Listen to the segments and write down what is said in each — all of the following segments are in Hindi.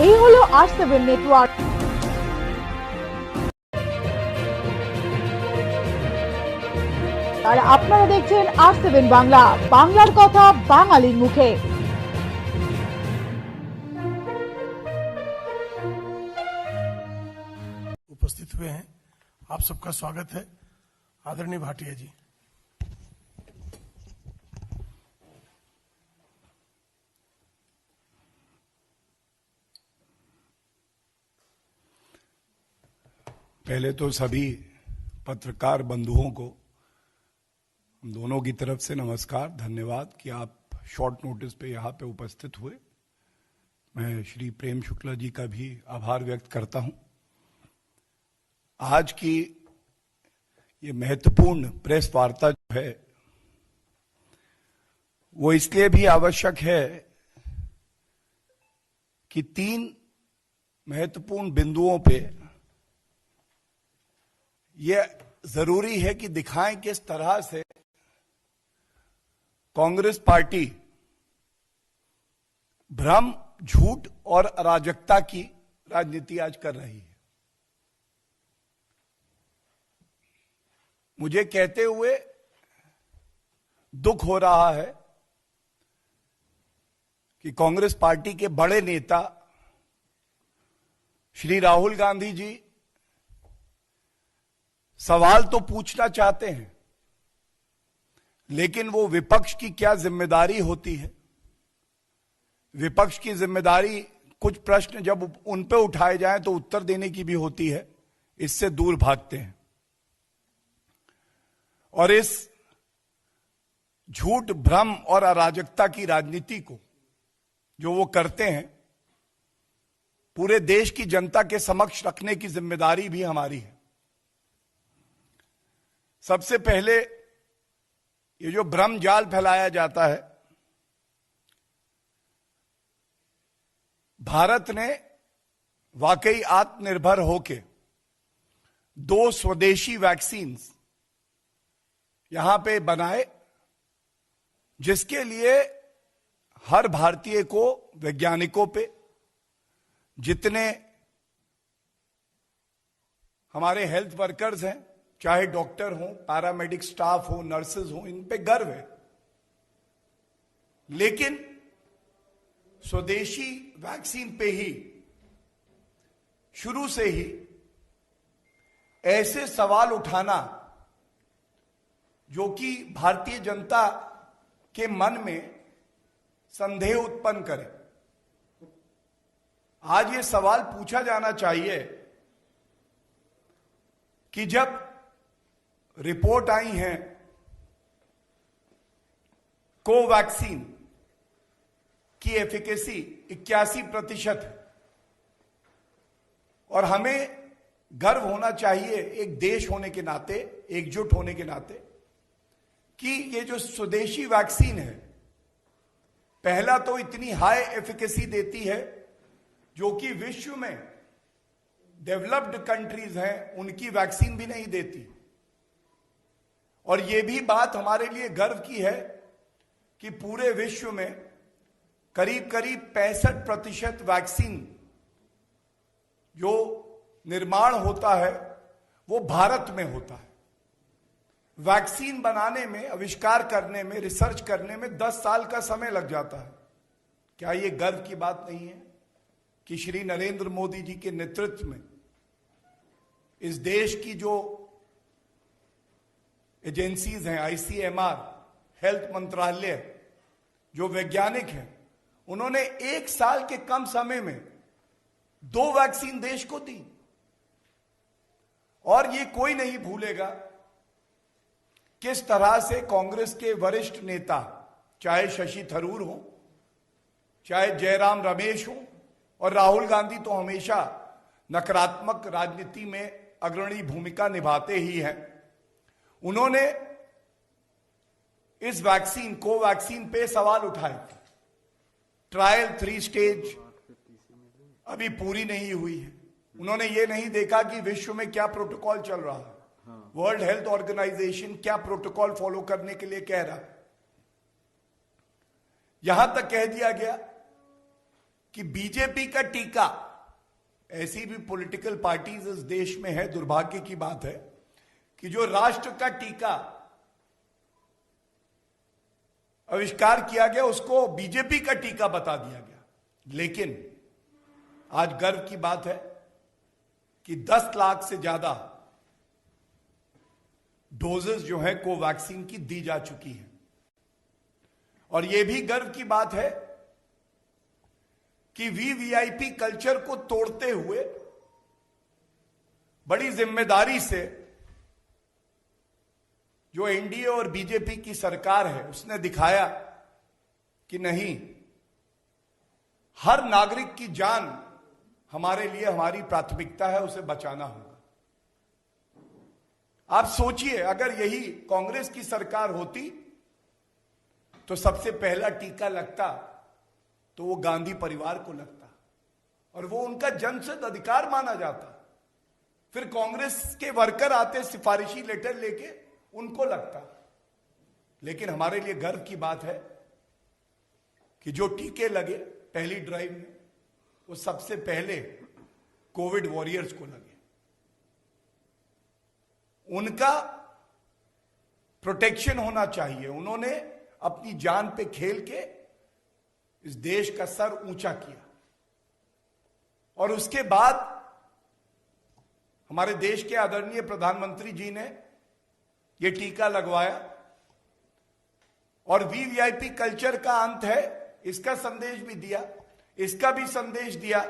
এই হলো R7 নেটওয়ার্ক। আর আপনারা দেখছেন R7 বাংলা, বাংলার কথা বাঙালির মুখে। उपस्थित हुए हैं, आप सबका स्वागत है। आदरणीय भाटिया जी। पहले तो सभी पत्रकार बंधुओं को हम दोनों की तरफ से नमस्कार, धन्यवाद कि आप शॉर्ट नोटिस पे यहाँ पे उपस्थित हुए। मैं श्री प्रेम शुक्ला जी का भी आभार व्यक्त करता हूं। आज की ये महत्वपूर्ण प्रेस वार्ता जो है वो इसलिए भी आवश्यक है कि 3 महत्वपूर्ण बिंदुओं पे ये जरूरी है कि दिखाएं किस तरह से कांग्रेस पार्टी भ्रम, झूठ और अराजकता की राजनीति आज कर रही है। मुझे कहते हुए दुख हो रहा है कि कांग्रेस पार्टी के बड़े नेता श्री राहुल गांधी जी सवाल तो पूछना चाहते हैं, लेकिन वो विपक्ष की क्या जिम्मेदारी होती है, विपक्ष की जिम्मेदारी कुछ प्रश्न जब उन पे उठाए जाएं तो उत्तर देने की भी होती है, इससे दूर भागते हैं। और इस झूठ, भ्रम और अराजकता की राजनीति को जो वो करते हैं, पूरे देश की जनता के समक्ष रखने की जिम्मेदारी भी हमारी है। सबसे पहले ये जो भ्रम जाल फैलाया जाता है, भारत ने वाकई आत्मनिर्भर होके 2 स्वदेशी वैक्सीन यहां पे बनाए, जिसके लिए हर भारतीय को, वैज्ञानिकों पे, जितने हमारे हेल्थ वर्कर्स हैं, चाहे डॉक्टर हो, पैरामेडिक स्टाफ हो, नर्सेज हो, इन पे गर्व है। लेकिन स्वदेशी वैक्सीन पे ही शुरू से ही ऐसे सवाल उठाना जो कि भारतीय जनता के मन में संदेह उत्पन्न करे। आज ये सवाल पूछा जाना चाहिए कि जब रिपोर्ट आई है कोवैक्सीन की एफिकेसी 81% है, और हमें गर्व होना चाहिए एक देश होने के नाते, एकजुट होने के नाते, कि ये जो स्वदेशी वैक्सीन है, पहला तो इतनी हाई एफिकेसी देती है जो कि विश्व में डेवलप्ड कंट्रीज हैं उनकी वैक्सीन भी नहीं देती। और यह भी बात हमारे लिए गर्व की है कि पूरे विश्व में करीब करीब 65% वैक्सीन जो निर्माण होता है वो भारत में होता है। वैक्सीन बनाने में, आविष्कार करने में, रिसर्च करने में 10 साल का समय लग जाता है। क्या यह गर्व की बात नहीं है कि श्री नरेंद्र मोदी जी के नेतृत्व में इस देश की जो एजेंसीज हैं, ICMR, हेल्थ मंत्रालय, जो वैज्ञानिक हैं, उन्होंने 1 साल के कम समय में 2 वैक्सीन देश को दी। और ये कोई नहीं भूलेगा किस तरह से कांग्रेस के वरिष्ठ नेता, चाहे शशि थरूर हो, चाहे जयराम रमेश हो, और राहुल गांधी तो हमेशा नकारात्मक राजनीति में अग्रणी भूमिका निभाते ही हैं, उन्होंने इस वैक्सीन, कोवैक्सीन पे सवाल उठाए। ट्रायल 3 स्टेज अभी पूरी नहीं हुई है। उन्होंने ये नहीं देखा कि विश्व में क्या प्रोटोकॉल चल रहा है, वर्ल्ड हेल्थ ऑर्गेनाइजेशन क्या प्रोटोकॉल फॉलो करने के लिए कह रहा है। यहां तक कह दिया गया कि बीजेपी का टीका, ऐसी भी पॉलिटिकल पार्टीज इस देश में है, दुर्भाग्य की बात है कि जो राष्ट्र का टीका आविष्कार किया गया उसको बीजेपी का टीका बता दिया गया। लेकिन आज गर्व की बात है कि 10 लाख से ज्यादा डोजेस जो है कोवैक्सीन की दी जा चुकी है। और यह भी गर्व की बात है कि वीवीआईपी कल्चर को तोड़ते हुए बड़ी जिम्मेदारी से जो एनडीए और बीजेपी की सरकार है उसने दिखाया कि नहीं, हर नागरिक की जान हमारे लिए हमारी प्राथमिकता है, उसे बचाना होगा। आप सोचिए, अगर यही कांग्रेस की सरकार होती तो सबसे पहला टीका लगता तो वो गांधी परिवार को लगता और वो उनका जन्मसिद्ध अधिकार माना जाता। फिर कांग्रेस के वर्कर आते सिफारिशी लेटर लेके, उनको लगता। लेकिन हमारे लिए गर्व की बात है कि जो टीके लगे पहली ड्राइव में, वो सबसे पहले कोविड वॉरियर्स को लगे। उनका प्रोटेक्शन होना चाहिए। उन्होंने अपनी जान पे खेल के इस देश का सर ऊंचा किया और उसके बाद हमारे देश के आदरणीय प्रधानमंत्री जी ने यह टीका लगवाया और वीवीआईपी कल्चर का अंत है, इसका संदेश भी दिया। इसका भी संदेश दिया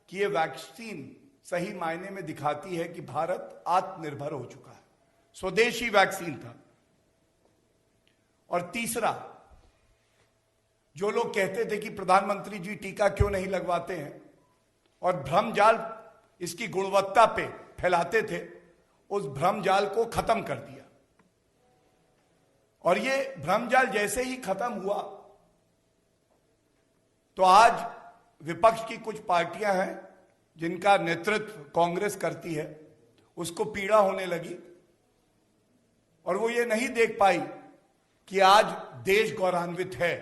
कि यह वैक्सीन सही मायने में दिखाती है कि भारत आत्मनिर्भर हो चुका है। स्वदेशी वैक्सीन था। और तीसरा, जो लोग कहते थे कि प्रधानमंत्री जी टीका क्यों नहीं लगवाते हैं और भ्रमजाल इसकी गुणवत्ता पे फैलाते थे, उस भ्रमजाल को खत्म कर दिया। और ये भ्रमजाल जैसे ही खत्म हुआ तो आज विपक्ष की कुछ पार्टियां हैं जिनका नेतृत्व कांग्रेस करती है, उसको पीड़ा होने लगी और वो ये नहीं देख पाई कि आज देश गौरवान्वित है।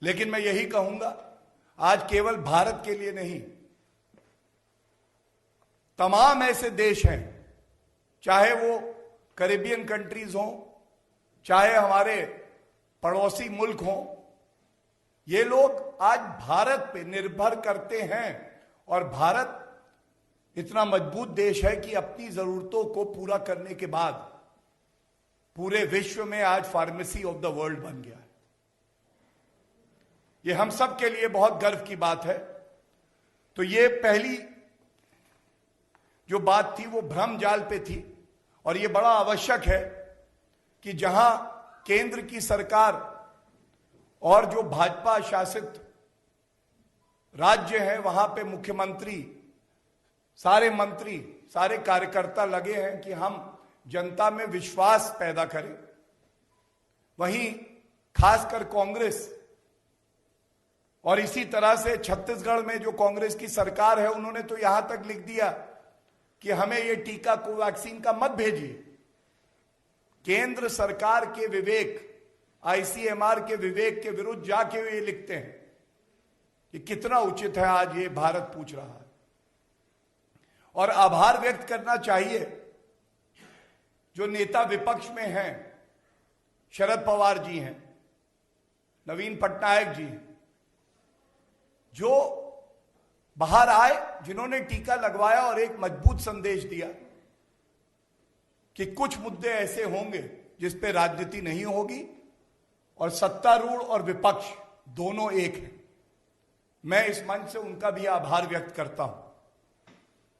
लेकिन मैं यही कहूंगा, आज केवल भारत के लिए नहीं, तमाम ऐसे देश हैं, चाहे वो कैरेबियन कंट्रीज हों, चाहे हमारे पड़ोसी मुल्क हों, ये लोग आज भारत पे निर्भर करते हैं। और भारत इतना मजबूत देश है कि अपनी जरूरतों को पूरा करने के बाद पूरे विश्व में आज फार्मेसी ऑफ द वर्ल्ड बन गया है। ये हम सब के लिए बहुत गर्व की बात है। तो ये पहली जो बात थी वो भ्रमजाल पे थी और ये बड़ा आवश्यक है कि जहां केंद्र की सरकार और जो भाजपा शासित राज्य है वहां पे मुख्यमंत्री, सारे मंत्री, सारे कार्यकर्ता लगे हैं कि हम जनता में विश्वास पैदा करें। वहीं खासकर कांग्रेस और इसी तरह से छत्तीसगढ़ में जो कांग्रेस की सरकार है, उन्होंने तो यहां तक लिख दिया कि हमें ये टीका कोवैक्सीन का मत भेजिए। केंद्र सरकार के विवेक, आईसीएमआर के विवेक के विरुद्ध जाके ये लिखते हैं। ये कितना उचित है, आज ये भारत पूछ रहा है। और आभार व्यक्त करना चाहिए जो नेता विपक्ष में हैं, शरद पवार जी हैं, नवीन पटनायक जी हैं, जो बाहर आए, जिन्होंने टीका लगवाया और एक मजबूत संदेश दिया कि कुछ मुद्दे ऐसे होंगे जिस पे राजनीति नहीं होगी और सत्तारूढ़ और विपक्ष दोनों एक हैं। मैं इस मंच से उनका भी आभार व्यक्त करता हूं।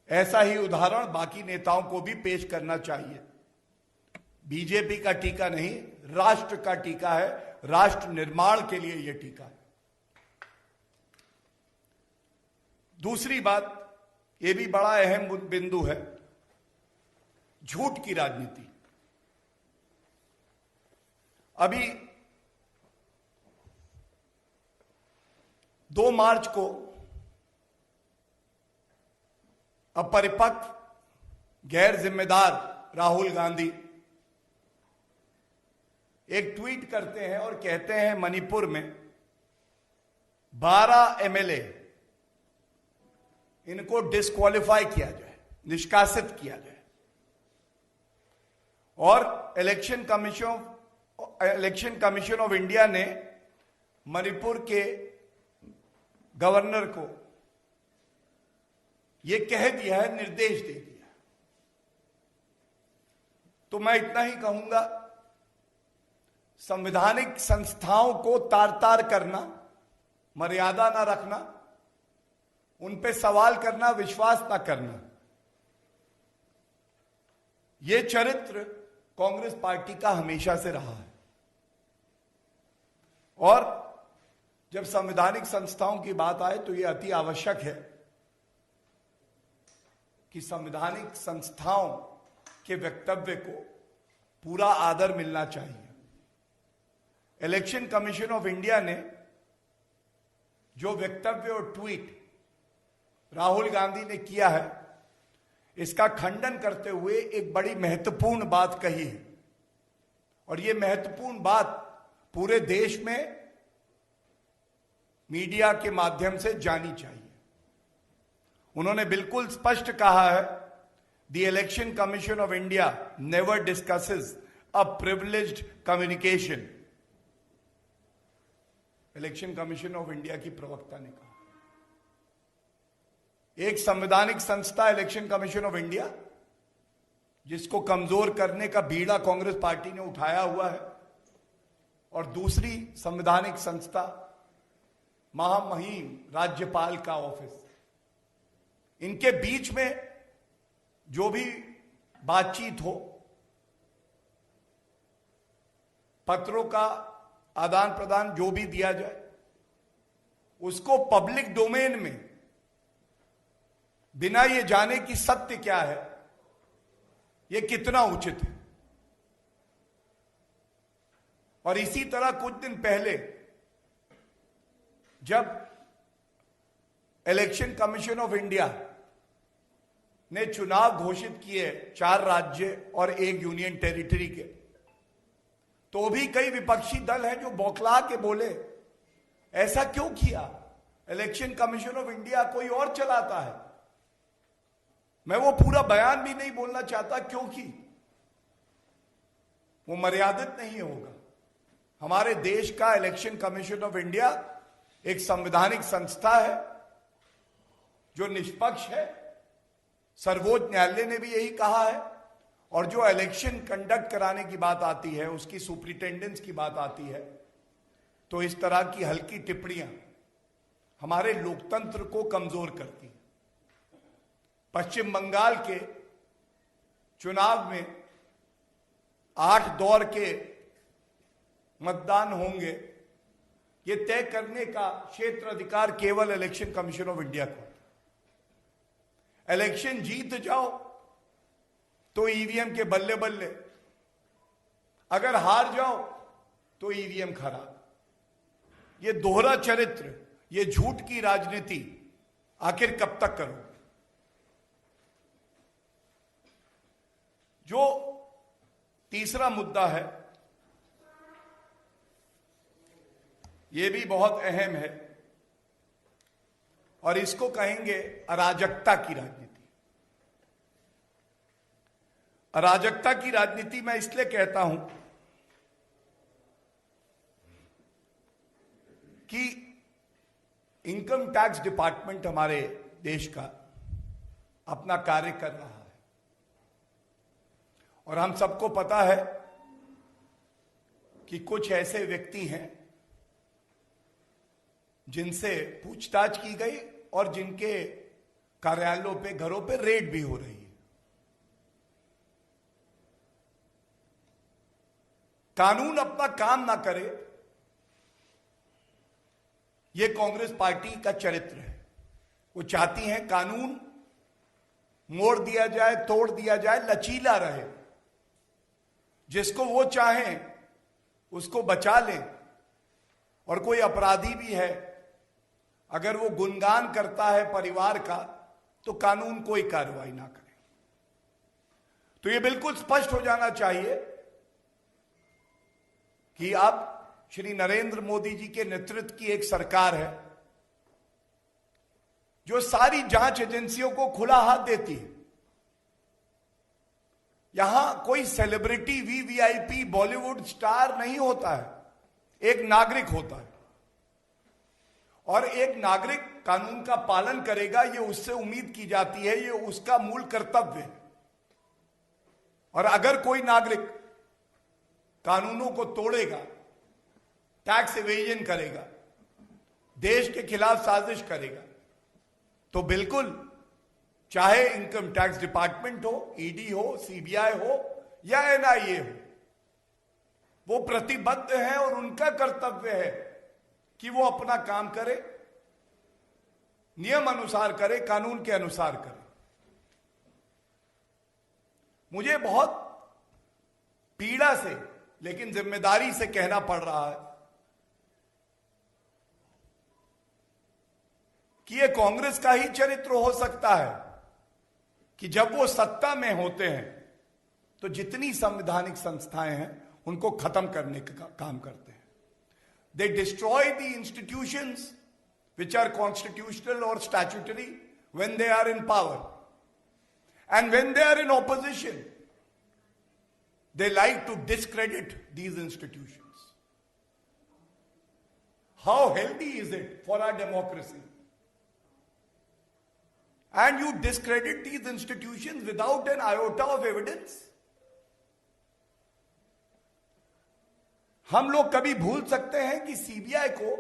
ऐसा ही उदाहरण बाकी नेताओं को भी पेश करना चाहिए। बीजेपी का टीका नहीं, राष्ट्र का टीका है, राष्ट्र निर्माण के लिए यह टीका है। दूसरी बात, यह भी बड़ा अहम बिंदु है, झूठ की राजनीति। अभी 2 मार्च को अपरिपक्व, गैर जिम्मेदार राहुल गांधी एक ट्वीट करते हैं और कहते हैं मणिपुर में 12 एमएलए इनको डिस्क्वालिफाई किया जाए, निष्कासित किया जाए और इलेक्शन कमीशन ऑफ इंडिया ने मणिपुर के गवर्नर को यह कह दिया है, निर्देश दे दिया। तो मैं इतना ही कहूंगा, संवैधानिक संस्थाओं को तार तार करना, मर्यादा ना रखना, उन पे सवाल करना, विश्वास ना करना, यह चरित्र कांग्रेस पार्टी का हमेशा से रहा है। और जब संवैधानिक संस्थाओं की बात आए तो यह अति आवश्यक है कि संवैधानिक संस्थाओं के वक्तव्य को पूरा आदर मिलना चाहिए। इलेक्शन कमीशन ऑफ इंडिया ने जो वक्तव्य और ट्वीट राहुल गांधी ने किया है, इसका खंडन करते हुए एक बड़ी महत्वपूर्ण बात कही है और यह महत्वपूर्ण बात पूरे देश में मीडिया के माध्यम से जानी चाहिए। उन्होंने बिल्कुल स्पष्ट कहा है, the election commission of India never discusses a privileged communication. Election commission of India की प्रवक्ता ने कहा, एक संवैधानिक संस्था इलेक्शन कमीशन ऑफ इंडिया, जिसको कमजोर करने का बीड़ा कांग्रेस पार्टी ने उठाया हुआ है, और दूसरी संवैधानिक संस्था महामहिम राज्यपाल का ऑफिस, इनके बीच में जो भी बातचीत हो, पत्रों का आदान प्रदान जो भी दिया जाए, उसको पब्लिक डोमेन में बिना ये जाने कि सत्य क्या है, ये कितना उचित है। और इसी तरह कुछ दिन पहले जब इलेक्शन कमीशन ऑफ इंडिया ने चुनाव घोषित किए 4 राज्य और 1 यूनियन टेरिटरी के, तो भी कई विपक्षी दल हैं जो बौखला के बोले, ऐसा क्यों किया? इलेक्शन कमीशन ऑफ इंडिया कोई और चलाता है। मैं वो पूरा बयान भी नहीं बोलना चाहता, क्योंकि वो मर्यादित नहीं होगा। हमारे देश का इलेक्शन कमीशन ऑफ इंडिया एक संवैधानिक संस्था है जो निष्पक्ष है, सर्वोच्च न्यायालय ने भी यही कहा है। और जो इलेक्शन कंडक्ट कराने की बात आती है, उसकी सुपरिटेंडेंस की बात आती है, तो इस तरह की हल्की टिप्पणियां हमारे लोकतंत्र को कमजोर करती हैं। पश्चिम बंगाल के चुनाव में 8 दौर के मतदान होंगे, ये तय करने का क्षेत्र अधिकार केवल इलेक्शन कमीशन ऑफ इंडिया को। इलेक्शन जीत जाओ तो ईवीएम के बल्ले बल्ले, अगर हार जाओ तो ईवीएम खराब। ये दोहरा चरित्र, ये झूठ की राजनीति आखिर कब तक करो? जो तीसरा मुद्दा है, यह भी बहुत अहम है और इसको कहेंगे अराजकता की राजनीति। अराजकता की राजनीति मैं इसलिए कहता हूं कि इनकम टैक्स डिपार्टमेंट हमारे देश का अपना कार्य कर रहा है और हम सबको पता है कि कुछ ऐसे व्यक्ति हैं जिनसे पूछताछ की गई और जिनके कार्यालयों पे, घरों पे रेड भी हो रही है। कानून अपना काम ना करे, यह कांग्रेस पार्टी का चरित्र है। वो चाहती हैं कानून मोड़ दिया जाए, तोड़ दिया जाए, लचीला रहे, जिसको वो चाहें उसको बचा लें। और कोई अपराधी भी है, अगर वो गुणगान करता है परिवार का, तो कानून कोई कार्रवाई ना करे। तो ये बिल्कुल स्पष्ट हो जाना चाहिए कि अब श्री नरेंद्र मोदी जी के नेतृत्व की एक सरकार है जो सारी जांच एजेंसियों को खुला हाथ देती है। यहां कोई सेलिब्रिटी वीवीआईपी बॉलीवुड स्टार नहीं होता है, एक नागरिक होता है, और एक नागरिक कानून का पालन करेगा, ये उससे उम्मीद की जाती है, ये उसका मूल कर्तव्य है। और अगर कोई नागरिक कानूनों को तोड़ेगा, टैक्स इवेजन करेगा, देश के खिलाफ साजिश करेगा, तो बिल्कुल चाहे इनकम टैक्स डिपार्टमेंट हो, ईडी हो, सीबीआई हो या एनआईए हो, वो प्रतिबद्ध है और उनका कर्तव्य है कि वो अपना काम करे, नियम अनुसार करे, कानून के अनुसार करे। मुझे बहुत पीड़ा से लेकिन जिम्मेदारी से कहना पड़ रहा है कि ये कांग्रेस का ही चरित्र हो सकता है कि जब वो सत्ता में होते हैं तो जितनी संवैधानिक संस्थाएं हैं उनको खत्म करने का काम करते हैं। दे destroy the institutions which are constitutional or statutory when they are in power, and when they are in opposition they like to discredit these institutions. How healthy is it for our democracy? And you discredit these institutions without an iota of evidence. हम लोग कभी भूल सकते हैं कि सीबीआई को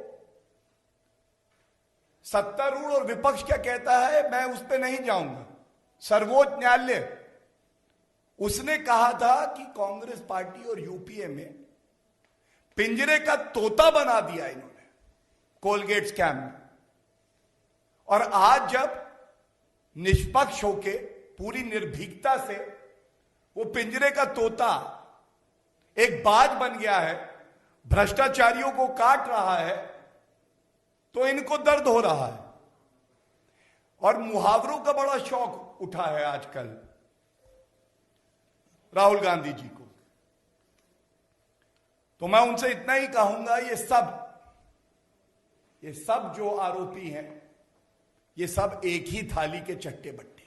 सत्तारूढ़ और विपक्ष क्या कहता है, मैं उस पर नहीं जाऊंगा। सर्वोच्च न्यायालय उसने कहा था कि कांग्रेस पार्टी और यूपीए में पिंजरे का तोता बना दिया इन्होंने कोलगेट स्कैम में। और आज जब निष्पक्ष होके पूरी निर्भीकता से वो पिंजरे का तोता एक बाज बन गया है, भ्रष्टाचारियों को काट रहा है, तो इनको दर्द हो रहा है। और मुहावरों का बड़ा शौक उठा है आजकल राहुल गांधी जी को। तो मैं उनसे इतना ही कहूंगा, ये सब जो आरोपी हैं, ये सब एक ही थाली के चट्टे बट्टे।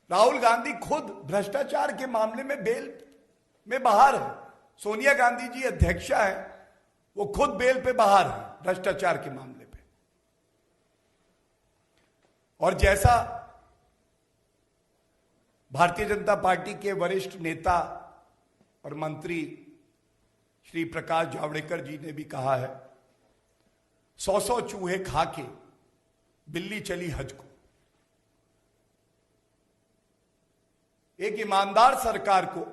राहुल गांधी खुद भ्रष्टाचार के मामले में बेल में बाहर है। सोनिया गांधी जी अध्यक्षा है, वो खुद बेल पे बाहर है भ्रष्टाचार के मामले पे। और जैसा भारतीय जनता पार्टी के वरिष्ठ नेता और मंत्री श्री प्रकाश जावड़ेकर जी ने भी कहा है, 100 चूहे खा के बिल्ली चली हज को। एक ईमानदार सरकार को,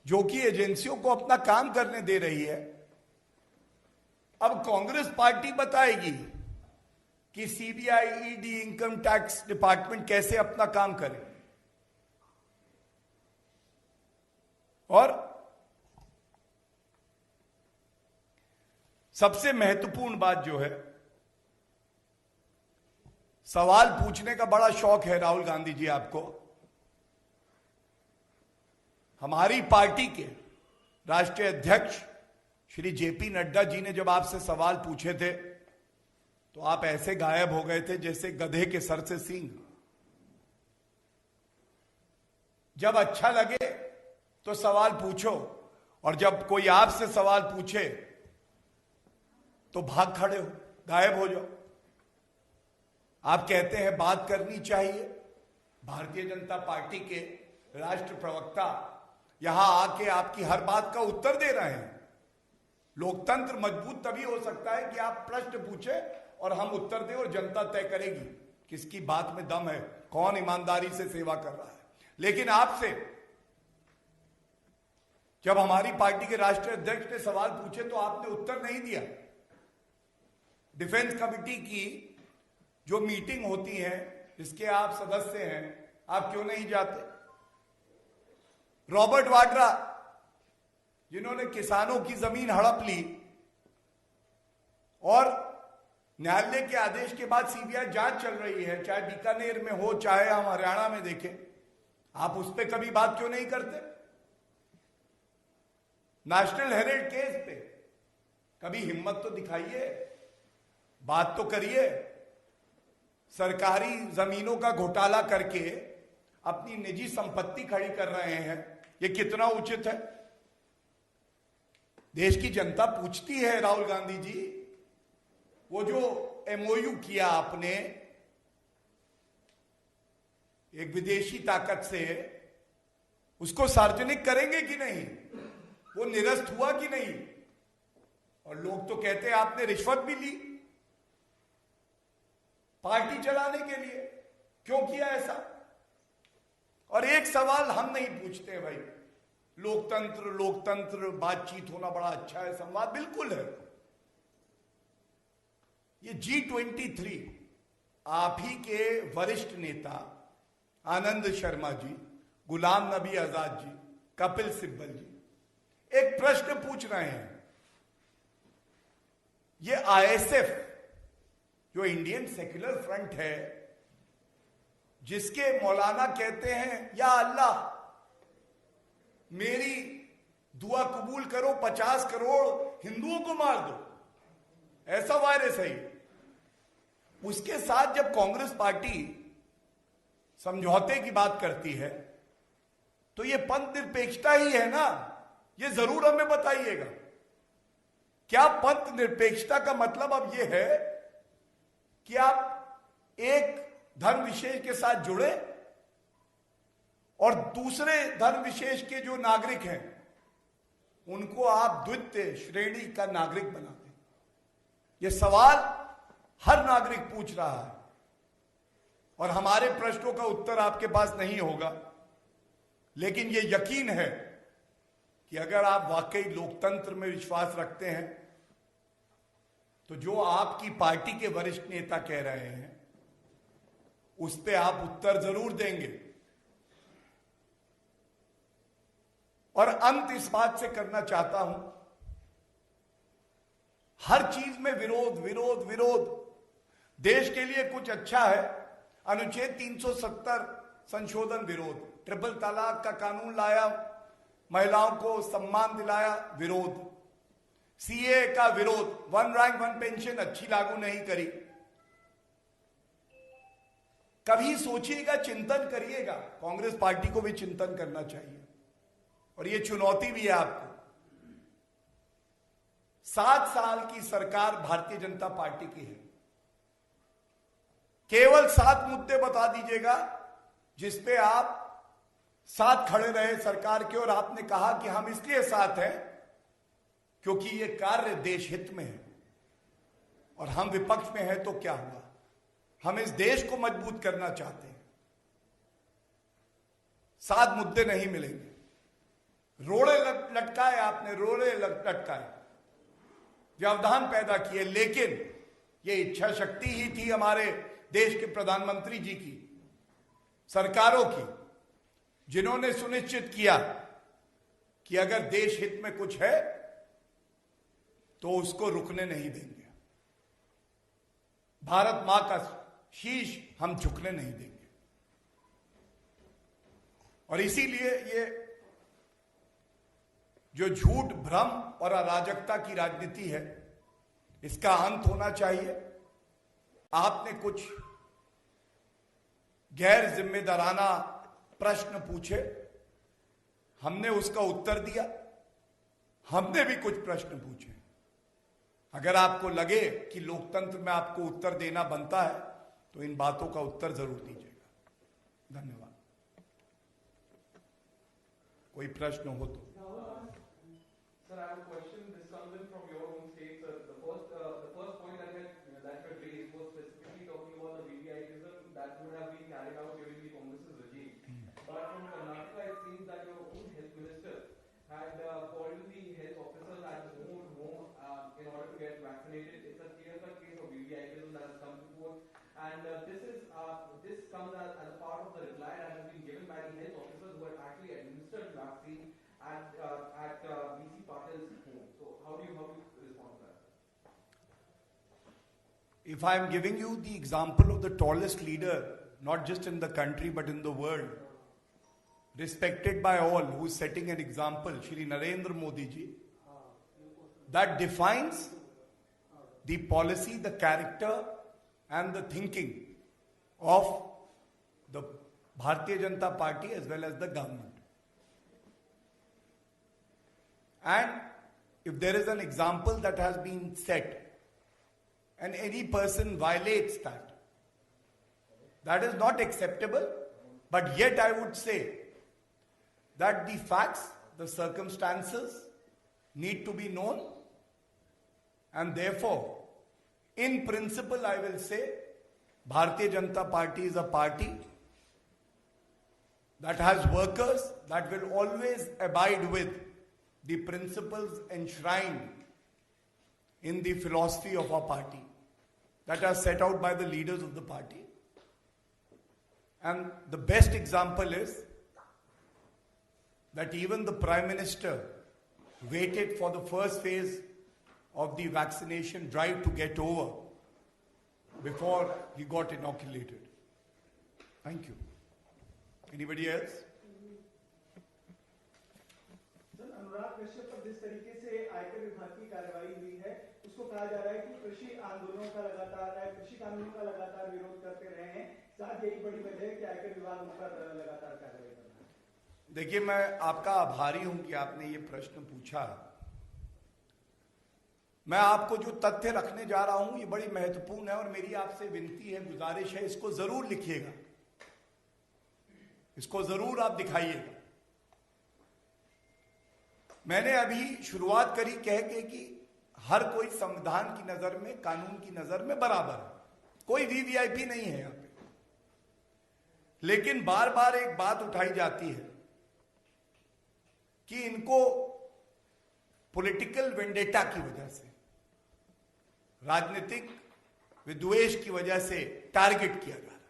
जो कि एजेंसियों को अपना काम करने दे रही है, अब कांग्रेस पार्टी बताएगी कि CBI, ED, income tax department कैसे अपना काम करे। और सबसे महत्वपूर्ण बात जो है, सवाल पूछने का बड़ा शौक है राहुल गांधी जी आपको। हमारी पार्टी के राष्ट्रीय अध्यक्ष श्री जेपी नड्डा जी ने जब आपसे सवाल पूछे थे तो आप ऐसे गायब हो गए थे जैसे गधे के सर से सींग। जब अच्छा लगे तो सवाल पूछो, और जब कोई आपसे सवाल पूछे तो भाग खड़े हो, गायब हो जाओ। आप कहते हैं बात करनी चाहिए। भारतीय जनता पार्टी के राष्ट्र प्रवक्ता यहां आके आपकी हर बात का उत्तर दे रहे हैं। लोकतंत्र मजबूत तभी हो सकता है कि आप प्रश्न पूछे और हम उत्तर दें, और जनता तय करेगी किसकी बात में दम है, कौन ईमानदारी से सेवा कर रहा है। लेकिन आपसे जब हमारी पार्टी के राष्ट्रीय अध्यक्ष ने सवाल पूछे तो आपने उत्तर नहीं दिया। डिफेंस कमेटी की जो मीटिंग होती है, जिसके आप सदस्य हैं, आप क्यों नहीं जाते? रॉबर्ट वाड्रा, जिन्होंने किसानों की जमीन हड़प ली और न्यायालय के आदेश के बाद सीबीआई जांच चल रही है, चाहे बीकानेर में हो चाहे हम हरियाणा में देखें, आप उस पर कभी बात क्यों नहीं करते? नेशनल हेरिटेज केस पे कभी हिम्मत तो दिखाइए। बात तो करिए। सरकारी जमीनों का घोटाला करके अपनी निजी संपत्ति खड़ी कर रहे हैं, ये कितना उचित है? देश की जनता पूछती है राहुल गांधी जी, वो जो एमओयू किया आपने एक विदेशी ताकत से, उसको सार्वजनिक करेंगे कि नहीं? वो निरस्त हुआ कि नहीं? और लोग तो कहते हैं आपने रिश्वत भी ली पार्टी चलाने के लिए। क्यों किया ऐसा? और एक सवाल हम नहीं पूछते भाई, लोकतंत्र लोकतंत्र बातचीत होना बड़ा अच्छा है, संवाद बिल्कुल है। ये G23 आप ही के वरिष्ठ नेता आनंद शर्मा जी, गुलाम नबी आजाद जी, कपिल सिब्बल जी एक प्रश्न पूछ रहे हैं। ये आईएसएफ जो इंडियन सेक्युलर फ्रंट है, जिसके मौलाना कहते हैं या अल्लाह मेरी दुआ कबूल करो, 50 करोड़ हिंदुओं को मार दो, ऐसा वायरस है। उसके साथ जब कांग्रेस पार्टी समझौते की बात करती है तो ये पंथ निरपेक्षता ही है ना? ये जरूर हमें बताइएगा। क्या पंथ निरपेक्षता का मतलब अब यह है कि आप एक धर्म विशेष के साथ जुड़े और दूसरे धर्म विशेष के जो नागरिक हैं उनको आप द्वितीय श्रेणी का नागरिक बना दें? यह सवाल हर नागरिक पूछ रहा है और हमारे प्रश्नों का उत्तर आपके पास नहीं होगा। लेकिन यह यकीन है कि अगर आप वाकई लोकतंत्र में विश्वास रखते हैं तो जो आपकी पार्टी के वरिष्ठ नेता कह रहे हैं उस पर आप उत्तर जरूर देंगे। और अंत इस बात से करना चाहता हूं, हर चीज में विरोध विरोध विरोध। देश के लिए कुछ अच्छा है, अनुच्छेद 370 संशोधन विरोध, ट्रिपल तलाक का कानून लाया, महिलाओं को सम्मान दिलाया विरोध, सीए का विरोध, वन रैंक वन पेंशन अच्छी लागू नहीं करी। कभी सोचिएगा, चिंतन करिएगा, कांग्रेस पार्टी को भी चिंतन करना चाहिए। और यह चुनौती भी है आपको। 7 साल की सरकार भारतीय जनता पार्टी की है। केवल 7 मुद्दे बता दीजिएगा जिसपे आप साथ खड़े रहे सरकार के, और आपने कहा कि हम इसलिए साथ हैं क्योंकि यह कार्य देश हित में है। और हम विपक्ष में हैं तो क्या हुआ? हम इस देश को मजबूत करना चाहते हैं। 7 मुद्दे नहीं मिलेंगे। रोड़े लटकाए आपने, रोड़े लटकाए, व्यवधान पैदा किए, लेकिन यह इच्छा शक्ति ही थी हमारे देश के प्रधानमंत्री जी की, सरकारों की, जिन्होंने सुनिश्चित किया कि अगर देश हित में कुछ है तो उसको रुकने नहीं देंगे। भारत मां का शीश हम झुकने नहीं देंगे। और इसीलिए ये जो झूठ, भ्रम और अराजकता की राजनीति है, इसका अंत होना चाहिए। आपने कुछ गैर जिम्मेदाराना प्रश्न पूछे, हमने उसका उत्तर दिया। हमने भी कुछ प्रश्न पूछे। अगर आपको लगे कि लोकतंत्र में आपको उत्तर देना बनता है तो इन बातों का उत्तर जरूर दीजिएगा। धन्यवाद। कोई प्रश्न हो तो। Sir, I have a question. This comes in from your own state, sir. The first point that you had raised was specifically talking about the VVIPism that would have been carried out during the Congress's regime. But from Karnataka, it seems that your own health minister had called the health officers at his own home in order to get vaccinated. It's a clear-cut case of VVIPism that has come to court, and this comes as a part of the reply that has been given by the health officers who had actually administered vaccine at BC Patil's home. So how do you respond to that? If I am giving you the example of the tallest leader, not just in the country but in the world, respected by all, who is setting an example, Shri Narendra Modi ji, that defines the policy, the character and the thinking of the Bharatiya Janata Party as well as the government. And if there is an example that has been set and any person violates that, that is not acceptable. But yet I would say that the facts, the circumstances need to be known, and therefore, in principle, I will say Bharatiya Janata Party is a party that has workers that will always abide with the principles enshrined in the philosophy of our party that are set out by the leaders of the party. And the best example is that even the Prime Minister waited for the first phase of the vaccination drive to get over before he got inoculated. Thank you. Anybody else? Sir, Anurag Kashyap पर जिस तरीके से आयकर विभाग की कार्रवाई हुई है, उसको कहा जा रहा है कि कृषि आंदोलनों का लगातार, कृषि कानूनों का लगातार विरोध करते रहे हैं। साथ यही बड़ी वजह है कि आयकर विभाग उन पर लगातार कार्रवाई कर रहा है। देखिए, मैं आपका आभारी हूं कि आपने ये प्रश्न पूछा। मैं आपको जो तथ्य रखने जा रहा हूं ये बड़ी महत्वपूर्ण है और मेरी आपसे विनती है, गुजारिश है, इसको जरूर लिखिएगा, इसको जरूर आप दिखाइएगा। मैंने अभी शुरुआत करी कह के कि हर कोई संविधान की नजर में, कानून की नजर में बराबर है, कोई वीवीआईपी नहीं है यहां पे। लेकिन बार बार एक बात उठाई जाती है कि इनको पॉलिटिकल वेंडेटा की वजह से, राजनीतिक विद्वेष की वजह से टारगेट किया जा रहा है।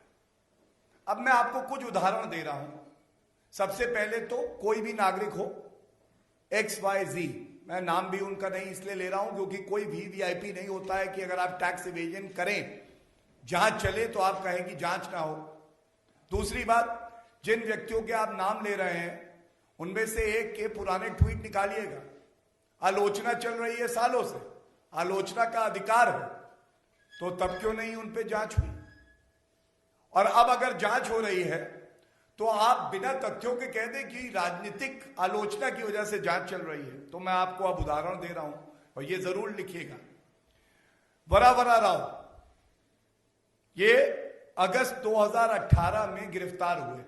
अब मैं आपको कुछ उदाहरण दे रहा हूं। सबसे पहले तो कोई भी नागरिक हो, XYZ, मैं नाम भी उनका नहीं इसलिए ले रहा हूं क्योंकि कोई वीवीआईपी नहीं होता है कि अगर आप टैक्स इवेजन करें, जांच चले तो आप कहें कि जांच ना हो। दूसरी बात, जिन व्यक्तियों के आप नाम ले रहे हैं उनमें से एक के पुराने ट्वीट निकालिएगा। आलोचना चल रही है सालों से, आलोचना का अधिकार है, तो तब क्यों नहीं उन पे जांच हुई? और अब अगर जांच हो रही है तो आप बिना तथ्यों के कह दें कि राजनीतिक आलोचना की वजह से जांच चल रही है। तो मैं आपको अब उदाहरण दे रहा हूं और ये जरूर लिखिएगा। वरावरा राव ये अगस्त 2018 में गिरफ्तार हुए,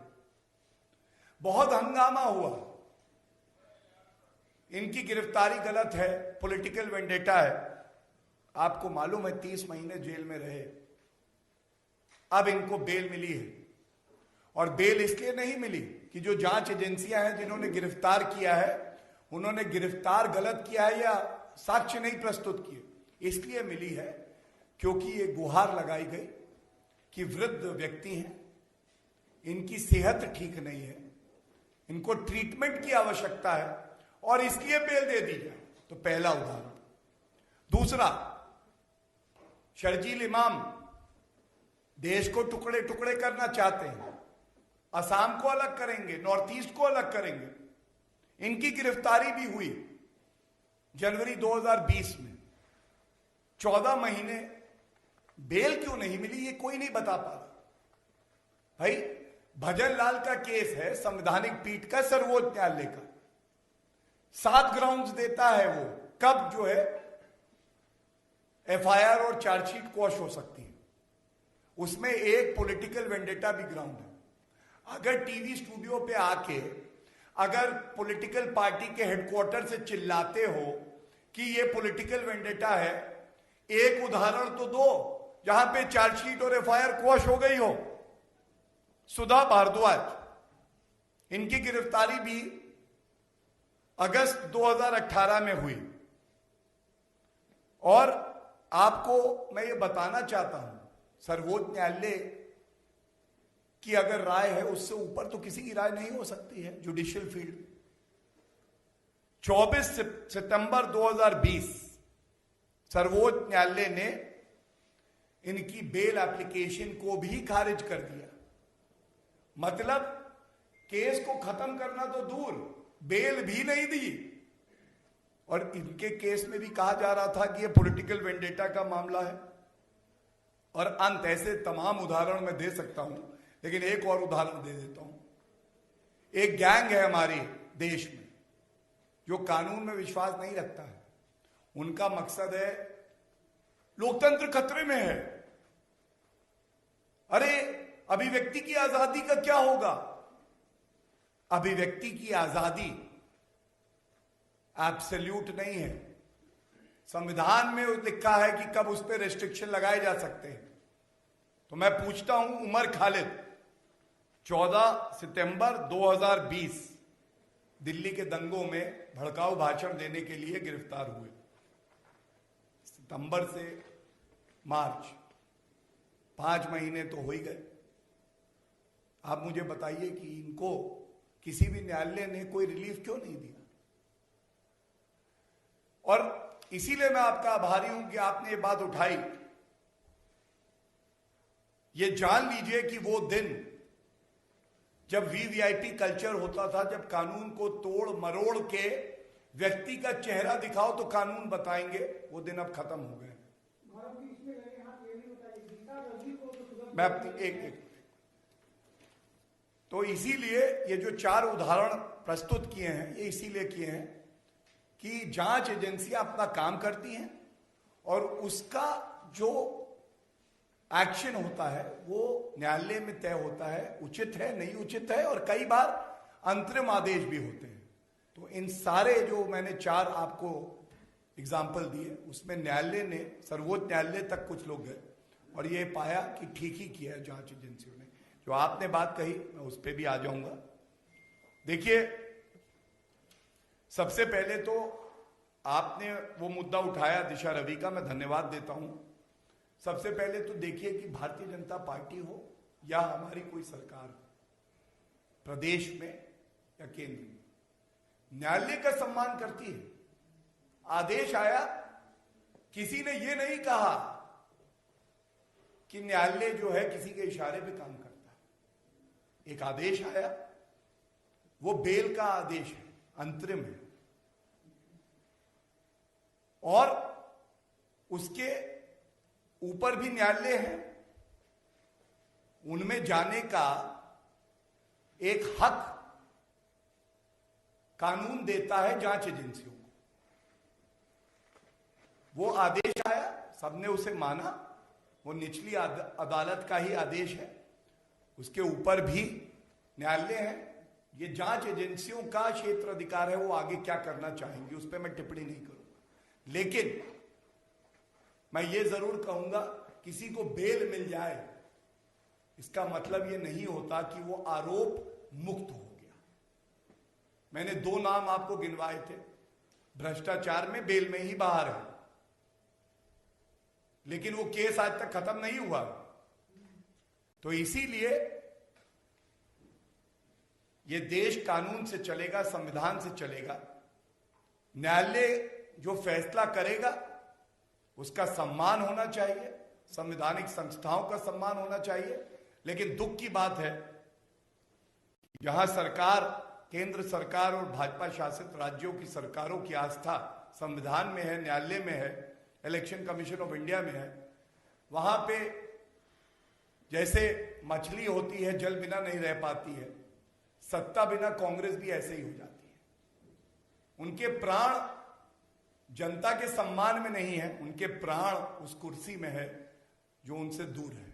बहुत हंगामा हुआ, इनकी गिरफ्तारी गलत है, पॉलिटिकल वेंडेटा है। आपको मालूम है 30 महीने जेल में रहे, अब इनको बेल मिली है। और बेल इसलिए नहीं मिली कि जो जांच एजेंसियां हैं जिन्होंने गिरफ्तार किया है उन्होंने गिरफ्तार गलत किया है या साक्ष्य नहीं प्रस्तुत किए, इसलिए मिली है क्योंकि ये गुहार लगाई गई कि वृद्ध व्यक्ति हैं, इनकी सेहत ठीक नहीं है, इनको ट्रीटमेंट की आवश्यकता है और इसलिए बेल दे दी जाए। तो पहला उदाहरण। दूसरा, शर्जील इमाम देश को टुकड़े टुकड़े करना चाहते हैं, असम को अलग करेंगे, नॉर्थ ईस्ट को अलग करेंगे। इनकी गिरफ्तारी भी हुई जनवरी 2020 में। 14 महीने बेल क्यों नहीं मिली ये कोई नहीं बता पा रहा। भाई, भजन लाल का केस है संवैधानिक पीठ का, सर्वोच्च न्यायालय का, 7 ग्राउंड्स देता है वो कब जो है एफआईआर और चार्जशीट क्वॉश हो सकती है। उसमें एक पॉलिटिकल वेंडेटा भी ग्राउंड है। अगर टीवी स्टूडियो पे आके अगर पॉलिटिकल पार्टी के हेडक्वार्टर से चिल्लाते हो कि ये पॉलिटिकल वेंडेटा है, एक उदाहरण तो दो जहां पे चार्जशीट और एफआईआर क्वॉश हो गई हो। सुधा भारद्वाज, इनकी गिरफ्तारी भी अगस्त 2018 में हुई। और आपको मैं ये बताना चाहता हूं, सर्वोच्च न्यायालय की अगर राय है उससे ऊपर तो किसी की राय नहीं हो सकती है जुडिशियल फील्ड। 24 सितंबर 2020 सर्वोच्च न्यायालय ने इनकी बेल एप्लीकेशन को भी खारिज कर दिया। मतलब केस को खत्म करना तो दूर, बेल भी नहीं दी। और इनके केस में भी कहा जा रहा था कि ये पॉलिटिकल वेंडेटा का मामला है। और अंत ऐसे तमाम उदाहरण मैं दे सकता हूं, लेकिन एक और उदाहरण दे देता हूं। एक गैंग है हमारे देश में जो कानून में विश्वास नहीं रखता है। उनका मकसद है लोकतंत्र खतरे में है। अरे अभिव्यक्ति की आजादी का क्या होगा? अभिव्यक्ति की आजादी एब्सोल्यूट नहीं है। संविधान में लिखा है कि कब उस पर रेस्ट्रिक्शन लगाए जा सकते हैं। तो मैं पूछता हूं, उमर खालिद 14 सितंबर 2020 दिल्ली के दंगों में भड़काऊ भाषण देने के लिए गिरफ्तार हुए। सितंबर से मार्च 5 महीने तो हो ही गए। आप मुझे बताइए कि इनको किसी भी न्यायालय ने कोई रिलीफ क्यों नहीं दिया? और इसीलिए मैं आपका आभारी हूं कि आपने ये बात उठाई। ये जान लीजिए कि वो दिन जब वीवीआईपी कल्चर होता था, जब कानून को तोड़ मरोड़ के व्यक्ति का चेहरा दिखाओ तो कानून बताएंगे, वो दिन अब खत्म हो गए। मैं अपनी एक तो इसीलिए ये जो 4 उदाहरण प्रस्तुत किए हैं, ये इसीलिए किए हैं कि जांच एजेंसियां अपना काम करती हैं और उसका जो एक्शन होता है वो न्यायालय में तय होता है, उचित है नहीं उचित है, और कई बार अंतरिम आदेश भी होते हैं। तो इन सारे जो मैंने 4 आपको एग्जाम्पल दिए, उसमें न्यायालय ने, सर्वोच्च न्यायालय तक कुछ लोग गए और ये पाया कि ठीक ही किया है जांच एजेंसियों ने। जो आपने बात कही मैं उस पर भी आ जाऊंगा। देखिए, सबसे पहले तो आपने वो मुद्दा उठाया दिशा रवि का, मैं धन्यवाद देता हूं। सबसे पहले तो देखिए कि भारतीय जनता पार्टी हो या हमारी कोई सरकार हो, प्रदेश में या केंद्र में, न्यायालय का सम्मान करती है। आदेश आया, किसी ने ये नहीं कहा कि न्यायालय जो है किसी के इशारे पे काम करता है। एक आदेश आया, वो बेल का आदेश है, अंतरिम है, और उसके ऊपर भी न्यायालय है, उनमें जाने का एक हक कानून देता है जांच एजेंसियों को। वो आदेश आया, सबने उसे माना, वो निचली अदालत का ही आदेश है, उसके ऊपर भी न्यायालय है। ये जांच एजेंसियों का क्षेत्र अधिकार है, वो आगे क्या करना चाहेंगे उस पर मैं टिप्पणी नहीं करूंगा। लेकिन मैं ये जरूर कहूंगा, किसी को बेल मिल जाए इसका मतलब ये नहीं होता कि वो आरोप मुक्त हो गया। मैंने 2 नाम आपको गिनवाए थे, भ्रष्टाचार में बेल में ही बाहर है, लेकिन वो केस आज तक खत्म नहीं हुआ। तो इसीलिए ये देश कानून से चलेगा, संविधान से चलेगा। न्यायालय जो फैसला करेगा उसका सम्मान होना चाहिए, संवैधानिक संस्थाओं का सम्मान होना चाहिए। लेकिन दुख की बात है, जहां सरकार, केंद्र सरकार और भाजपा शासित राज्यों की सरकारों की आस्था संविधान में है, न्यायालय में है, इलेक्शन कमीशन ऑफ इंडिया में है, वहां पे जैसे मछली होती है जल बिना नहीं रह पाती है, सत्ता बिना कांग्रेस भी ऐसे ही हो जाती है। उनके प्राण जनता के सम्मान में नहीं है, उनके प्राण उस कुर्सी में है जो उनसे दूर है।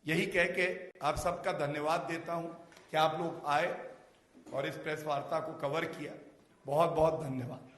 यही कह के आप सबका धन्यवाद देता हूं कि आप लोग आए और इस प्रेस वार्ता को कवर किया। बहुत बहुत धन्यवाद।